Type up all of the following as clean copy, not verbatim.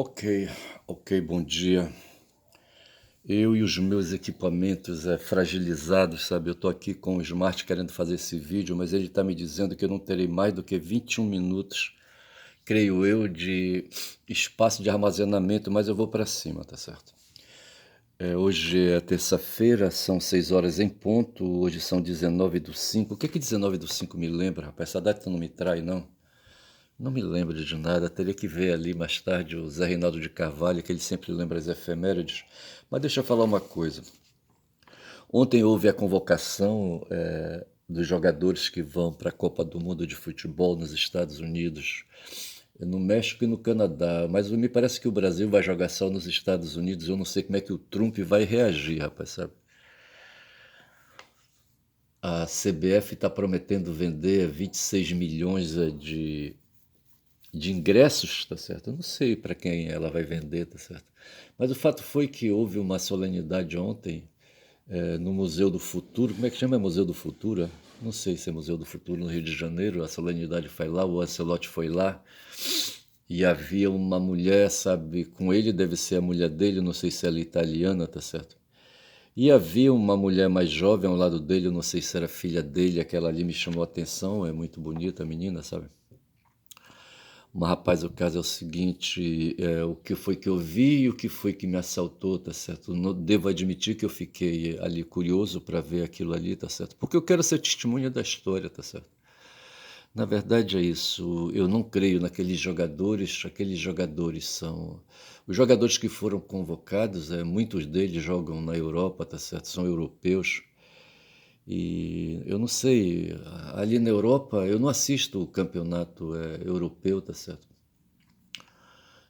Ok, ok, bom dia. Eu e os meus equipamentos fragilizados, sabe? Eu tô aqui com o Smart querendo fazer esse vídeo, mas ele tá me dizendo que eu não terei mais do que 21 minutos, creio eu, de espaço de armazenamento, mas eu vou para cima, tá certo? Hoje é terça-feira, são 6 horas em ponto, hoje são 19/5. O que que 19/5 me lembra, rapaz? Essa data não me trai, não. Não me lembro de nada, teria que ver ali mais tarde o Zé Reinaldo de Carvalho, que ele sempre lembra as efemérides. Mas deixa eu falar uma coisa. Ontem houve a convocação dos jogadores que vão para a Copa do Mundo de Futebol nos Estados Unidos, no México e no Canadá. Mas me parece que o Brasil vai jogar só nos Estados Unidos. Eu não sei como é que o Trump vai reagir, rapaz, sabe? A CBF está prometendo vender 26 milhões de ingressos, tá certo? Eu não sei para quem ela vai vender, tá certo? Mas o fato foi que houve uma solenidade ontem no Museu do Futuro. Como é que chama? É Museu do Futuro? Não sei se é Museu do Futuro no Rio de Janeiro. A solenidade foi lá, o Ancelotti foi lá e havia uma mulher, sabe? Com ele deve ser a mulher dele, não sei se ela é italiana, tá certo? E havia uma mulher mais jovem ao lado dele, eu não sei se era filha dele, aquela ali me chamou a atenção, é muito bonita a menina, sabe? Mas, rapaz, o caso é o seguinte, o que foi que eu vi e o que foi que me assaltou, tá certo? Não, devo admitir que eu fiquei ali curioso para ver aquilo ali, tá certo? Porque eu quero ser testemunha da história, tá certo? Na verdade é isso, eu não creio naqueles jogadores, aqueles jogadores são... Os jogadores que foram convocados, muitos deles jogam na Europa, tá certo? São europeus. E eu não sei, ali na Europa eu não assisto o campeonato europeu, tá certo?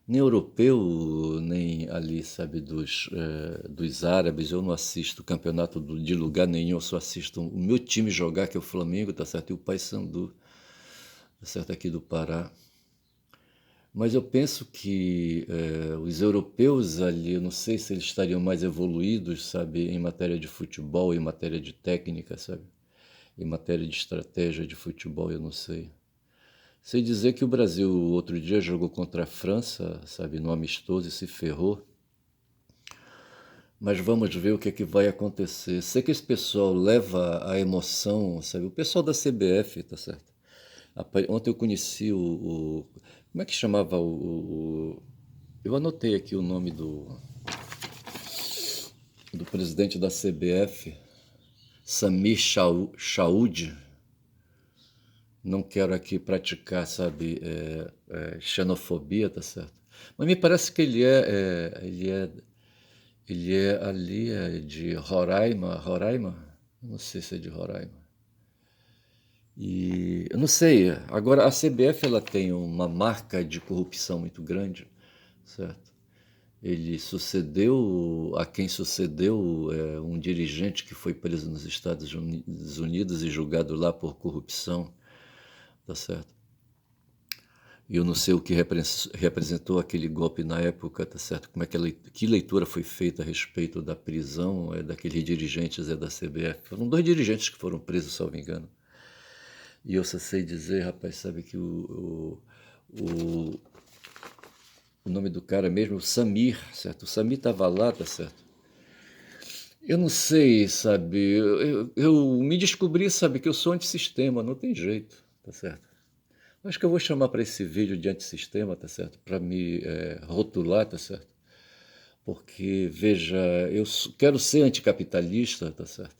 Nem europeu, nem ali, sabe, dos árabes. Eu não assisto campeonato de lugar nenhum, eu só assisto o meu time jogar, que é o Flamengo, tá certo? E o Paysandu, tá certo? Aqui do Pará. Mas eu penso que os europeus ali, eu não sei se eles estariam mais evoluídos, sabe, em matéria de futebol, em matéria de técnica, sabe? Em matéria de estratégia de futebol, eu não sei. Sei dizer que o Brasil outro dia jogou contra a França, sabe, no amistoso e se ferrou. Mas vamos ver o que é que vai acontecer. Sei que esse pessoal leva a emoção, sabe? O pessoal da CBF, tá certo? Ontem eu conheci como é que chamava eu anotei aqui o nome do presidente da CBF, Samir Chaud. Não quero aqui praticar, sabe, xenofobia, tá certo? Mas me parece que ele é ali de Roraima, não sei se é de Roraima. E eu não sei, agora a CBF ela tem uma marca de corrupção muito grande, certo? Ele sucedeu a quem sucedeu um dirigente que foi preso nos Estados Unidos e julgado lá por corrupção, tá certo? E eu não sei o que representou aquele golpe na época, tá certo? Como é que leitura foi feita a respeito da prisão daqueles dirigentes da CBF? Foram dois dirigentes que foram presos, se não me engano. E eu só sei dizer, rapaz, sabe que o, o nome do cara mesmo é o Samir, certo? O Samir estava lá, tá certo? Eu não sei, sabe? Eu me descobri, sabe, que eu sou antissistema, não tem jeito, tá certo? Acho que eu vou chamar para esse vídeo de antissistema, tá certo? Para me rotular, tá certo? Porque, veja, quero ser anticapitalista, tá certo?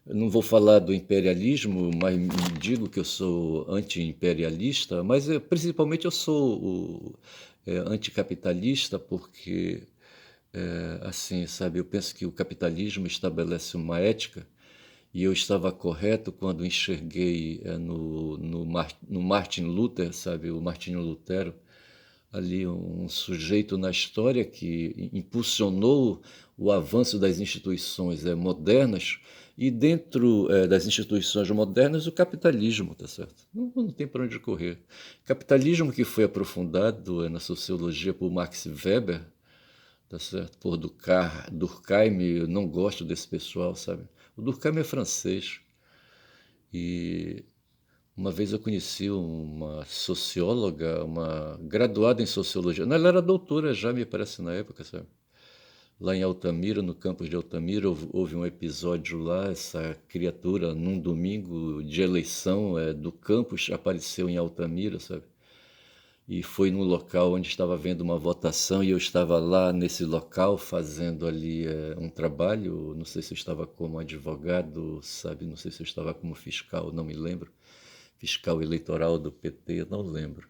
Eu não vou falar do imperialismo, mas me digo que eu sou anti-imperialista, mas principalmente eu sou anticapitalista porque, assim, sabe, eu penso que o capitalismo estabelece uma ética e eu estava correto quando enxerguei no Martin Luther, sabe, o Martinho Lutero, ali um sujeito na história que impulsionou o avanço das instituições modernas e dentro das instituições modernas o capitalismo, tá certo? Não tem para onde correr. Capitalismo que foi aprofundado na sociologia por Max Weber, tá certo? Por Durkheim, eu não gosto desse pessoal, sabe? O Durkheim é francês e Uma vez eu conheci uma socióloga, uma graduada em sociologia. Não, ela era doutora já, me parece, na época, sabe? Lá em Altamira, no campus de Altamira, houve um episódio lá, essa criatura, num domingo de eleição do campus, apareceu em Altamira, sabe? E foi num local onde estava havendo uma votação e eu estava lá nesse local fazendo ali um trabalho, não sei se eu estava como advogado, sabe? Não sei se eu estava como fiscal, não me lembro. Fiscal eleitoral do PT, não lembro.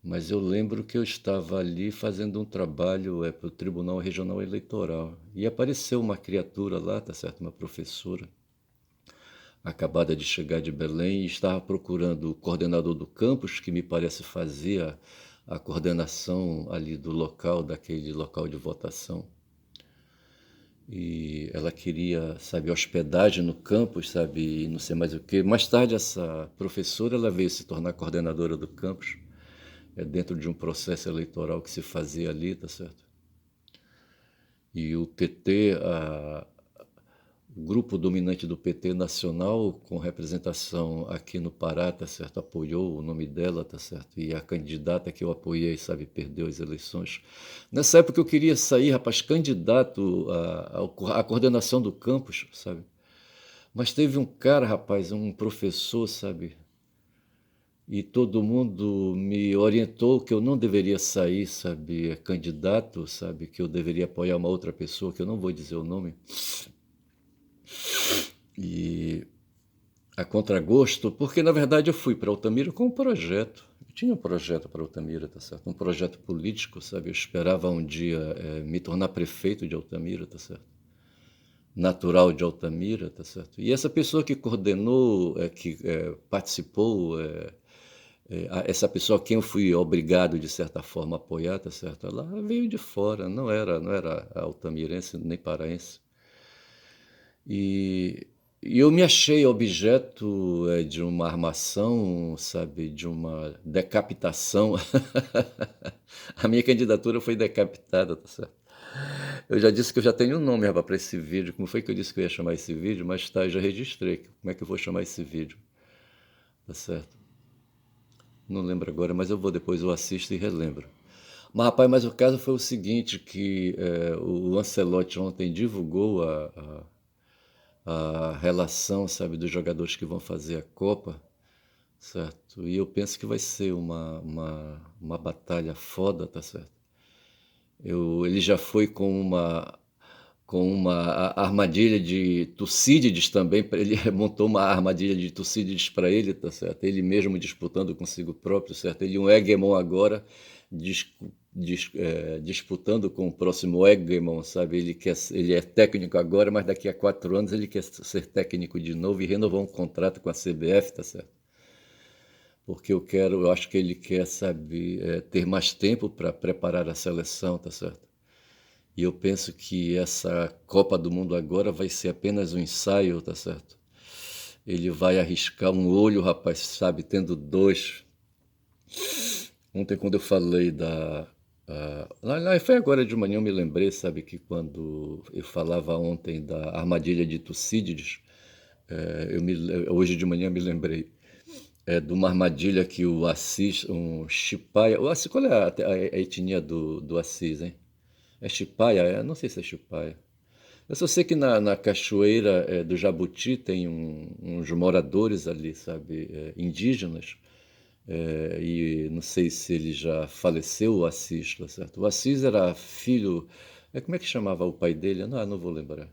Mas eu lembro que eu estava ali fazendo um trabalho para o Tribunal Regional Eleitoral. E apareceu uma criatura lá, tá certo? Uma professora, acabada de chegar de Belém, e estava procurando o coordenador do campus, que me parece fazia a coordenação ali do local, daquele local de votação. E ela queria, sabe, hospedagem no campus, sabe, e não sei mais o quê. Mais tarde, essa professora, ela veio se tornar coordenadora do campus, dentro de um processo eleitoral que se fazia ali, tá certo? E o PT, o grupo dominante do PT nacional, com representação aqui no Pará, tá certo? Apoiou o nome dela, tá certo? E a candidata que eu apoiei, sabe, perdeu as eleições. Nessa época eu queria sair, rapaz, candidato à coordenação do campus, sabe? Mas teve um cara, rapaz, um professor, sabe? E todo mundo me orientou que eu não deveria sair, sabe, candidato, sabe, que eu deveria apoiar uma outra pessoa, que eu não vou dizer o nome. E a contragosto, porque na verdade eu fui para Altamira com um projeto. Eu tinha um projeto para Altamira, tá certo? Um projeto político, sabe? Eu esperava um dia me tornar prefeito de Altamira, tá certo? Natural de Altamira, tá certo? E essa pessoa que coordenou, que participou, essa pessoa a quem eu fui obrigado, de certa forma, a apoiar, tá certo? Ela veio de fora, não era altamirense nem paraense. E, e eu me achei objeto de uma armação, sabe, de uma decapitação. A minha candidatura foi decapitada, tá certo? Eu já disse que eu já tenho um nome, rapaz, para esse vídeo. Como foi que eu disse que eu ia chamar esse vídeo? Mas tá, eu já registrei. Como é que eu vou chamar esse vídeo? Tá certo? Não lembro agora, mas depois eu assisto e relembro. Mas, rapaz, mas o caso foi o seguinte, que o Ancelotti ontem divulgou a relação, sabe, dos jogadores que vão fazer a Copa, certo? E eu penso que vai ser uma batalha foda, tá certo? Ele já foi com uma armadilha de Tucídides também, ele montou uma armadilha de Tucídides para ele, tá certo? Ele mesmo disputando consigo próprio, certo? Ele é um hegemon agora, disputando com o próximo hegemon, sabe? Ele é técnico agora, mas daqui a 4 anos ele quer ser técnico de novo e renovar um contrato com a CBF, tá certo? Porque eu acho que ele quer, sabe, ter mais tempo para preparar a seleção, tá certo? E eu penso que essa Copa do Mundo agora vai ser apenas um ensaio, tá certo? Ele vai arriscar um olho, rapaz, sabe, tendo dois. Ontem, quando eu falei foi agora de manhã, eu me lembrei, sabe, que quando eu falava ontem da armadilha de Tucídides, hoje de manhã eu me lembrei de uma armadilha que o Assis, um Chipaia. O Assis, qual é a etnia do Assis, hein? É Chipaia? Não sei se é Chipaia. Eu só sei que na cachoeira do Jabuti tem uns moradores ali, sabe, indígenas, e não sei se ele já faleceu, o Assis, tá certo? O Assis era filho, como é que chamava o pai dele? Não vou lembrar.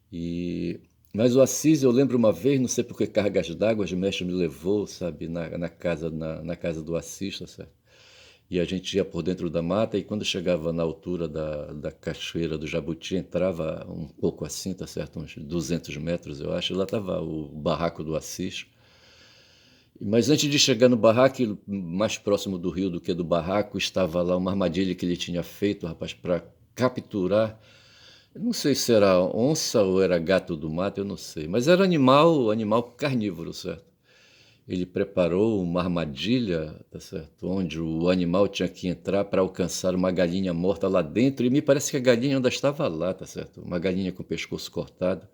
E, mas o Assis, eu lembro uma vez, não sei por que cargas d'água, o mestre me levou, sabe, na casa do Assis, tá certo? E a gente ia por dentro da mata e quando chegava na altura da cachoeira do Jabuti, entrava um pouco assim, tá certo? Uns 200 metros, eu acho, e lá estava o barraco do Assis. Mas antes de chegar no barraco, mais próximo do rio do que do barraco, estava lá uma armadilha que ele tinha feito, rapaz, para capturar. Eu não sei se era onça ou era gato do mato, eu não sei. Mas era animal carnívoro, certo? Ele preparou uma armadilha, tá certo? Onde o animal tinha que entrar para alcançar uma galinha morta lá dentro. E me parece que a galinha ainda estava lá, tá certo? Uma galinha com o pescoço cortado.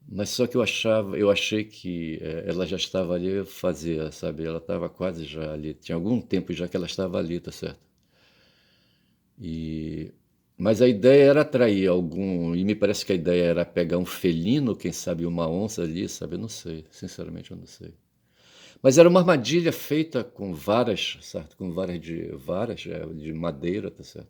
Mas só que eu achei que ela já estava ali, fazia, sabe? Ela estava quase já ali, tinha algum tempo já que ela estava ali, tá certo? E, mas a ideia era atrair algum, e me parece que a ideia era pegar um felino, quem sabe uma onça ali, sabe? Eu não sei, sinceramente eu não sei. Mas era uma armadilha feita com varas, certo? Com varas de madeira, tá certo?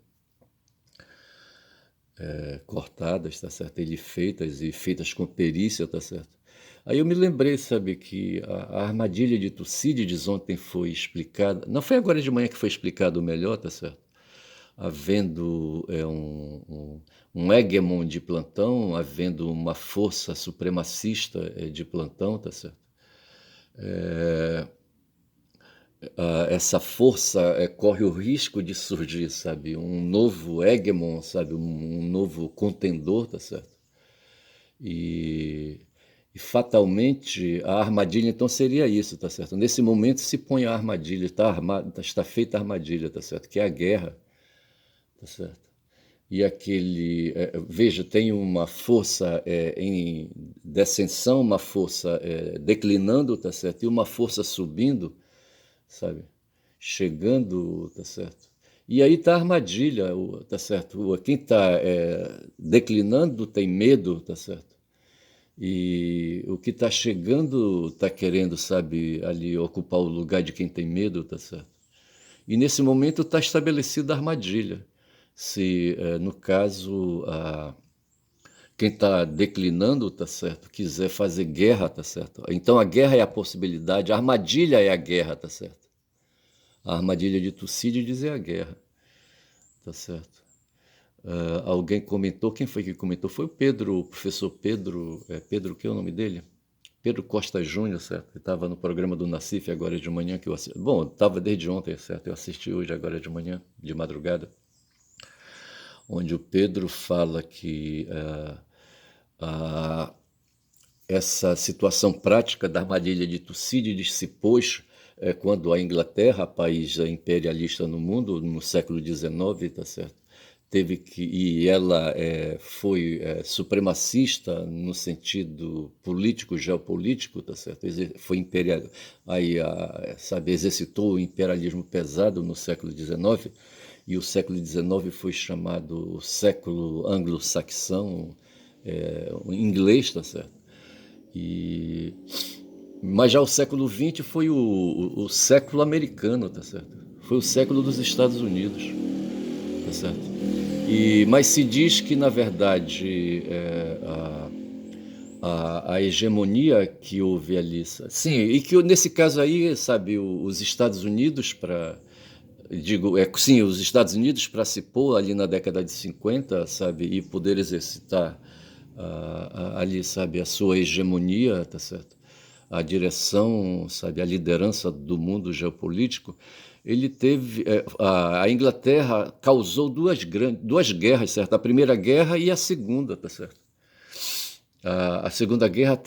Cortadas, tá certo? Ele feitas e feitas com perícia, tá certo? Aí eu me lembrei, sabe, que a armadilha de Tucídides ontem foi explicada, não foi agora de manhã que foi explicado melhor, tá certo? Havendo um hegemon de plantão, havendo uma força supremacista de plantão, tá certo? Essa força corre o risco de surgir, sabe, um novo hegemon, sabe, um novo contendor, tá certo? E, e fatalmente a armadilha então seria isso, tá certo? Nesse momento se põe a armadilha, está feita a armadilha, tá certo? Que é a guerra, tá certo? E veja, tem uma força em descensão, uma força declinando, tá certo? E uma força subindo, sabe? Chegando, tá certo? E aí tá a armadilha, tá certo? Quem está declinando tem medo, tá certo? E o que está chegando está querendo, sabe, ali ocupar o lugar de quem tem medo, tá certo? E nesse momento está estabelecida a armadilha. Se, no caso, quem está declinando, tá certo, quiser fazer guerra, tá certo? Então a guerra é a possibilidade, a armadilha é a guerra, tá certo? A armadilha de Tucídides é a guerra, tá certo? Alguém comentou, quem foi que comentou? Foi o Pedro, o professor Pedro, Pedro, que é o nome dele? Pedro Costa Júnior, certo? Ele estava no programa do Nassif agora de manhã que eu assisti. Bom, estava desde ontem, certo? Eu assisti hoje agora de manhã, de madrugada, onde o Pedro fala que a, essa situação prática da armadilha de Tucídides se pôs quando a Inglaterra, país imperialista no mundo, no século XIX, tá certo? E ela foi supremacista no sentido político, geopolítico, tá certo? Foi imperial, aí sabe, exercitou o imperialismo pesado no século XIX, e o século XIX foi chamado o século anglo-saxão, o inglês, tá certo? E, mas já o século XX foi o século americano, tá certo? Foi o século dos Estados Unidos, tá certo? Mas se diz que, na verdade, a hegemonia que houve ali, sim, e que nesse caso aí, sabe, os Estados Unidos para digo, sim, os Estados Unidos para se pôr ali na década de 50, sabe, e poder exercitar ali, sabe, a sua hegemonia, tá certo? A direção, sabe, a liderança do mundo geopolítico, ele teve, a Inglaterra causou duas guerras, certo? A Primeira Guerra e a Segunda, tá certo? A Segunda Guerra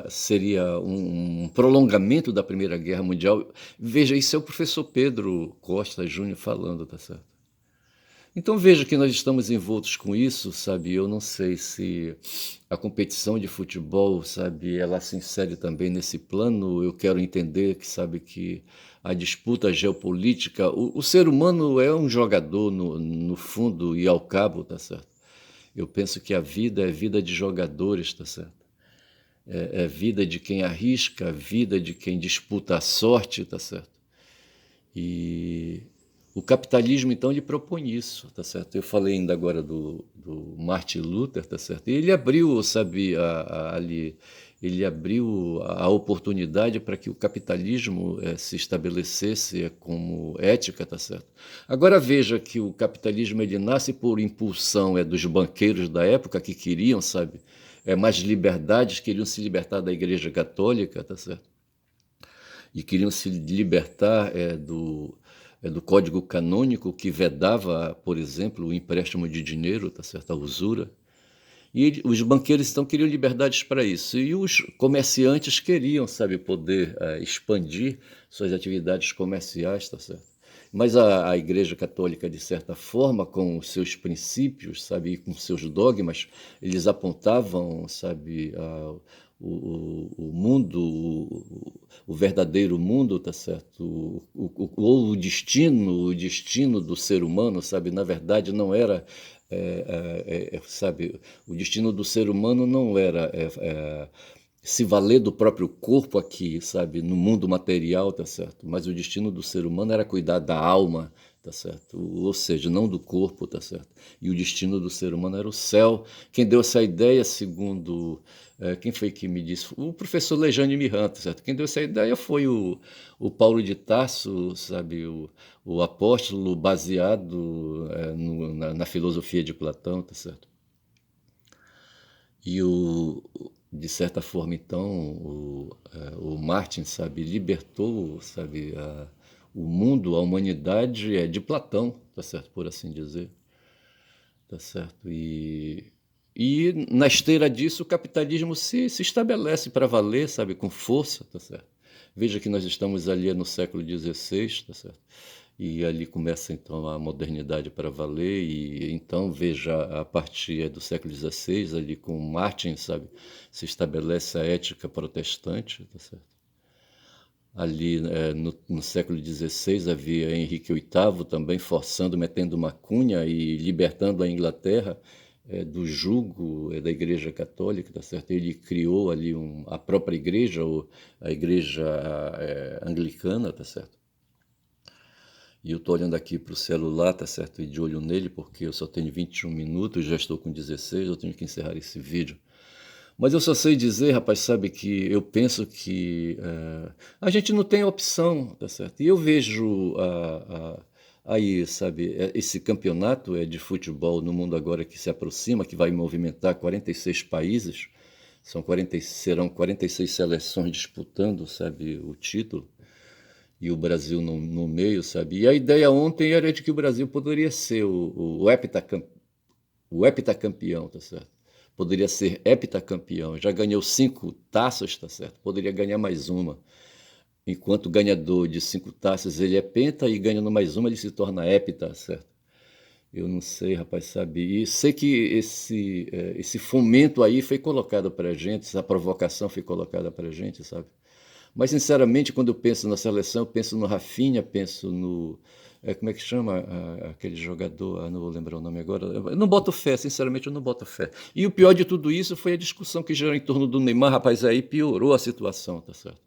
seria um prolongamento da Primeira Guerra Mundial. Veja, isso é o professor Pedro Costa Júnior falando, tá certo? Então veja que nós estamos envoltos com isso, sabe? Eu não sei se a competição de futebol, sabe, ela se insere também nesse plano. Eu quero entender que, sabe, que a disputa geopolítica, o ser humano é um jogador no fundo e ao cabo, tá certo? Eu penso que a vida é vida de jogadores, tá certo? É vida de quem arrisca, vida de quem disputa a sorte, tá certo? E o capitalismo, então, ele propõe isso, tá certo? Eu falei ainda agora do Martin Luther, tá certo? E ele abriu, sabe, ali, ele abriu a oportunidade para que o capitalismo se estabelecesse como ética, tá certo? Agora veja que o capitalismo ele nasce por impulsão dos banqueiros da época que queriam, sabe, mais liberdades, queriam se libertar da Igreja Católica, tá certo? E queriam se libertar do Código Canônico que vedava, por exemplo, o empréstimo de dinheiro, tá certo? A usura. E os banqueiros então queriam liberdades para isso. E os comerciantes queriam, sabe, poder expandir suas atividades comerciais, tá certo? Mas a Igreja Católica, de certa forma, com os seus princípios, sabe, e com seus dogmas, eles apontavam, sabe, o mundo, o verdadeiro mundo, tá certo? Ou o destino do ser humano, sabe, na verdade não era, sabe, o destino do ser humano não era se valer do próprio corpo aqui, sabe, no mundo material, tá certo? Mas o destino do ser humano era cuidar da alma, tá certo? Ou seja, não do corpo, tá certo? E o destino do ser humano era o céu. Quem deu essa ideia, segundo quem foi que me disse? O professor Lejane Miran, tá certo? Quem deu essa ideia foi o Paulo de Tarso, sabe? O apóstolo baseado na filosofia de Platão, tá certo? E de certa forma, então, o Martin, sabe, libertou, sabe, o mundo, a humanidade é de Platão, tá certo, por assim dizer, tá certo. E na esteira disso, o capitalismo se estabelece para valer, sabe, com força, tá certo. Veja que nós estamos ali no século XVI, tá certo? E ali começa então a modernidade para valer, e então veja a partir do século XVI, ali com Martin, sabe, se estabelece a ética protestante, tá certo? Ali no século XVI havia Henrique VIII também forçando, metendo uma cunha e libertando a Inglaterra do jugo da Igreja Católica, tá certo? Ele criou ali a própria igreja, a igreja anglicana, tá certo? E eu estou olhando aqui para o celular, tá certo? E de olho nele, porque eu só tenho 21 minutos, já estou com 16, eu tenho que encerrar esse vídeo. Mas eu só sei dizer, rapaz, sabe, que eu penso que a gente não tem opção, tá certo? E eu vejo aí, sabe, esse campeonato de futebol no mundo agora que se aproxima, que vai movimentar 46 países, serão 46 seleções disputando, sabe, o título e o Brasil no meio, sabe? E a ideia ontem era de que o Brasil poderia ser o heptacampeão, tá certo? Poderia ser heptacampeão. Já ganhou 5 taças, tá certo? Poderia ganhar mais uma. Enquanto ganhador de 5 taças ele é penta e ganhando mais uma ele se torna hepta, certo? Eu não sei, rapaz, sabe? E sei que esse fomento aí foi colocado para a gente, essa provocação foi colocada para a gente, sabe? Mas, sinceramente, quando eu penso na seleção, eu penso no Rafinha, penso no. Como é que chama aquele jogador? Não vou lembrar o nome agora. Eu não boto fé, sinceramente, eu não boto fé. E o pior de tudo isso foi a discussão que gerou em torno do Neymar, rapaz, aí piorou a situação, tá certo?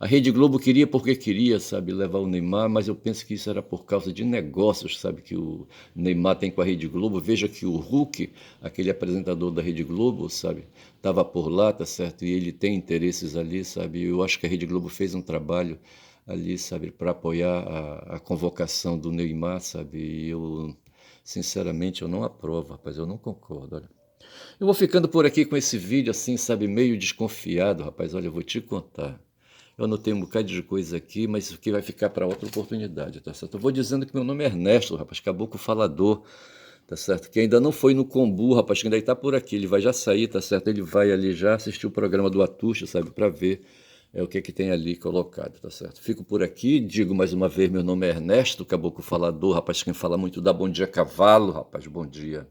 A Rede Globo queria porque queria, sabe, levar o Neymar, mas eu penso que isso era por causa de negócios, sabe, que o Neymar tem com a Rede Globo. Veja que o Hulk, aquele apresentador da Rede Globo, sabe, estava por lá, tá certo, e ele tem interesses ali, sabe. Eu acho que a Rede Globo fez um trabalho ali, sabe, para apoiar a convocação do Neymar, sabe, e eu, sinceramente, eu não aprovo, rapaz, eu não concordo, olha. Eu vou ficando por aqui com esse vídeo assim, sabe, meio desconfiado, rapaz. Olha, eu vou te contar. Eu anotei um bocado de coisa aqui, mas isso aqui vai ficar para outra oportunidade, tá certo? Eu vou dizendo que meu nome é Ernesto, rapaz, caboclo falador, tá certo? Que ainda não foi no Combu, rapaz, que ainda está por aqui. Ele vai já sair, tá certo? Ele vai ali já assistir o programa do Atucha, sabe, para ver o que é que tem ali colocado, tá certo? Fico por aqui, digo mais uma vez, meu nome é Ernesto, caboclo falador, rapaz, quem fala muito dá bom dia cavalo, rapaz, bom dia.